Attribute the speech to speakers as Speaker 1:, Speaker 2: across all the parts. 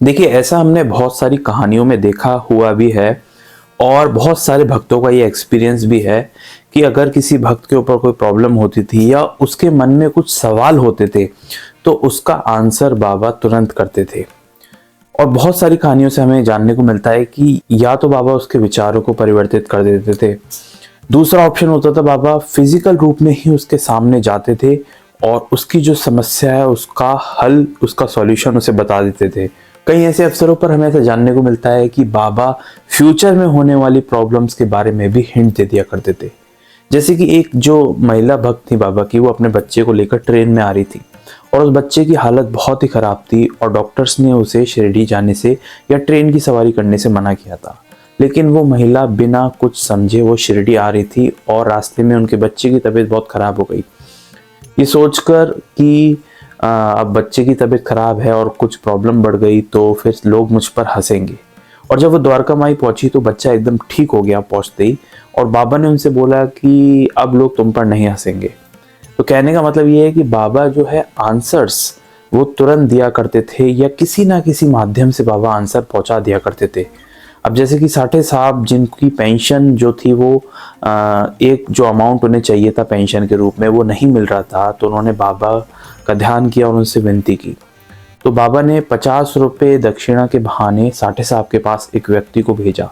Speaker 1: देखिए, ऐसा हमने बहुत सारी कहानियों में देखा हुआ भी है और बहुत सारे भक्तों का ये एक्सपीरियंस भी है कि अगर किसी भक्त के ऊपर कोई प्रॉब्लम होती थी या उसके मन में कुछ सवाल होते थे तो उसका आंसर बाबा तुरंत करते थे। और बहुत सारी कहानियों से हमें जानने को मिलता है कि या तो बाबा उसके विचारों को परिवर्तित कर देते थे, दूसरा ऑप्शन होता था बाबा फिजिकल रूप में ही उसके सामने जाते थे और उसकी जो समस्या है उसका हल, उसका सॉल्यूशन उसे बता देते थे। कई ऐसे अवसरों पर हमें ऐसा जानने को मिलता है कि बाबा फ्यूचर में होने वाली प्रॉब्लम्स के बारे में भी हिंट दे दिया करते थे। जैसे कि एक जो महिला भक्त थी बाबा की, वो अपने बच्चे को लेकर ट्रेन में आ रही थी और उस बच्चे की हालत बहुत ही खराब थी और डॉक्टर्स ने उसे शिरडी जाने से या ट्रेन की सवारी करने से मना किया था। लेकिन वो महिला बिना कुछ समझे वो शिरडी आ रही थी और रास्ते में उनके बच्चे की तबीयत बहुत खराब हो गई। ये सोचकर कि अब बच्चे की तबीयत खराब है और कुछ प्रॉब्लम बढ़ गई तो फिर लोग मुझ पर हंसेंगे। और जब वो द्वारका माई पहुंची तो बच्चा एकदम ठीक हो गया पहुंचते ही, और बाबा ने उनसे बोला कि अब लोग तुम पर नहीं हंसेंगे। तो कहने का मतलब ये है कि बाबा जो है आंसर्स वो तुरंत दिया करते थे या किसी ना किसी माध्यम से बाबा आंसर पहुंचा दिया करते थे। अब जैसे कि साठे साहब जिनकी पेंशन जो थी वो एक जो अमाउंट उन्हें चाहिए था पेंशन के रूप में वो नहीं मिल रहा था, तो उन्होंने बाबा का ध्यान किया और उनसे विनती की। तो बाबा ने 50 रुपये दक्षिणा के बहाने साठे साहब के पास एक व्यक्ति को भेजा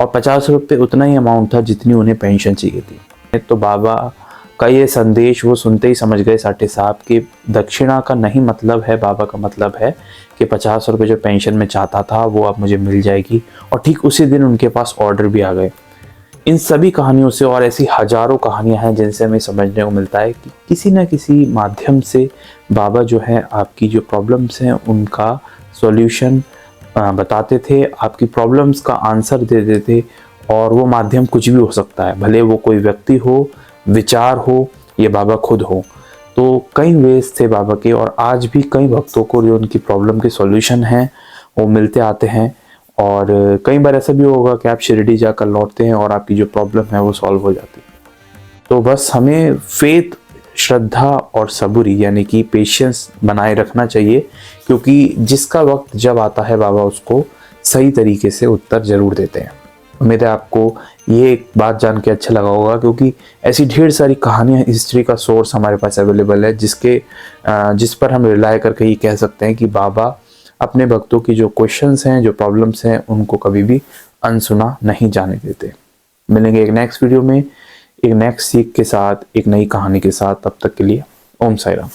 Speaker 1: और 50 रुपये उतना ही अमाउंट था जितनी उन्हें पेंशन चाहिए थी। तो बाबा का ये संदेश वो सुनते ही समझ गए साठे साहब कि दक्षिणा का नहीं मतलब है, बाबा का मतलब है कि 50 रुपये जो पेंशन में चाहता था वो अब मुझे मिल जाएगी। और ठीक उसी दिन उनके पास ऑर्डर भी आ गए। इन सभी कहानियों से और ऐसी हजारों कहानियां हैं जिनसे हमें समझने को मिलता है कि किसी न किसी माध्यम से बाबा जो है आपकी जो प्रॉब्लम्स हैं उनका सॉल्यूशन बताते थे, आपकी प्रॉब्लम्स का आंसर दे देते। और वो माध्यम कुछ भी हो सकता है, भले वो कोई व्यक्ति हो, विचार हो या बाबा खुद हो। तो कई वेज थे बाबा के और आज भी कई भक्तों को जो उनकी प्रॉब्लम के सॉल्यूशन हैं वो मिलते आते हैं। और कई बार ऐसा भी होगा कि आप शिरडी जाकर लौटते हैं और आपकी जो प्रॉब्लम है वो सॉल्व हो जाती है। तो बस हमें फेथ, श्रद्धा और सबूरी यानी कि पेशेंस बनाए रखना चाहिए, क्योंकि जिसका वक्त जब आता है बाबा उसको सही तरीके से उत्तर जरूर देते हैं। उम्मीद है आपको ये एक बात जान के अच्छा लगा होगा, क्योंकि ऐसी ढेर सारी कहानियां, हिस्ट्री का सोर्स हमारे पास अवेलेबल है जिस पर हम रिलाय करके ये कह सकते हैं कि बाबा अपने भक्तों की जो क्वेश्चंस हैं, जो प्रॉब्लम्स हैं, उनको कभी भी अनसुना नहीं जाने देते। मिलेंगे एक नेक्स्ट वीडियो में एक नेक्स्ट सीख के साथ, एक नई कहानी के साथ। तब तक के लिए ओम साई राम।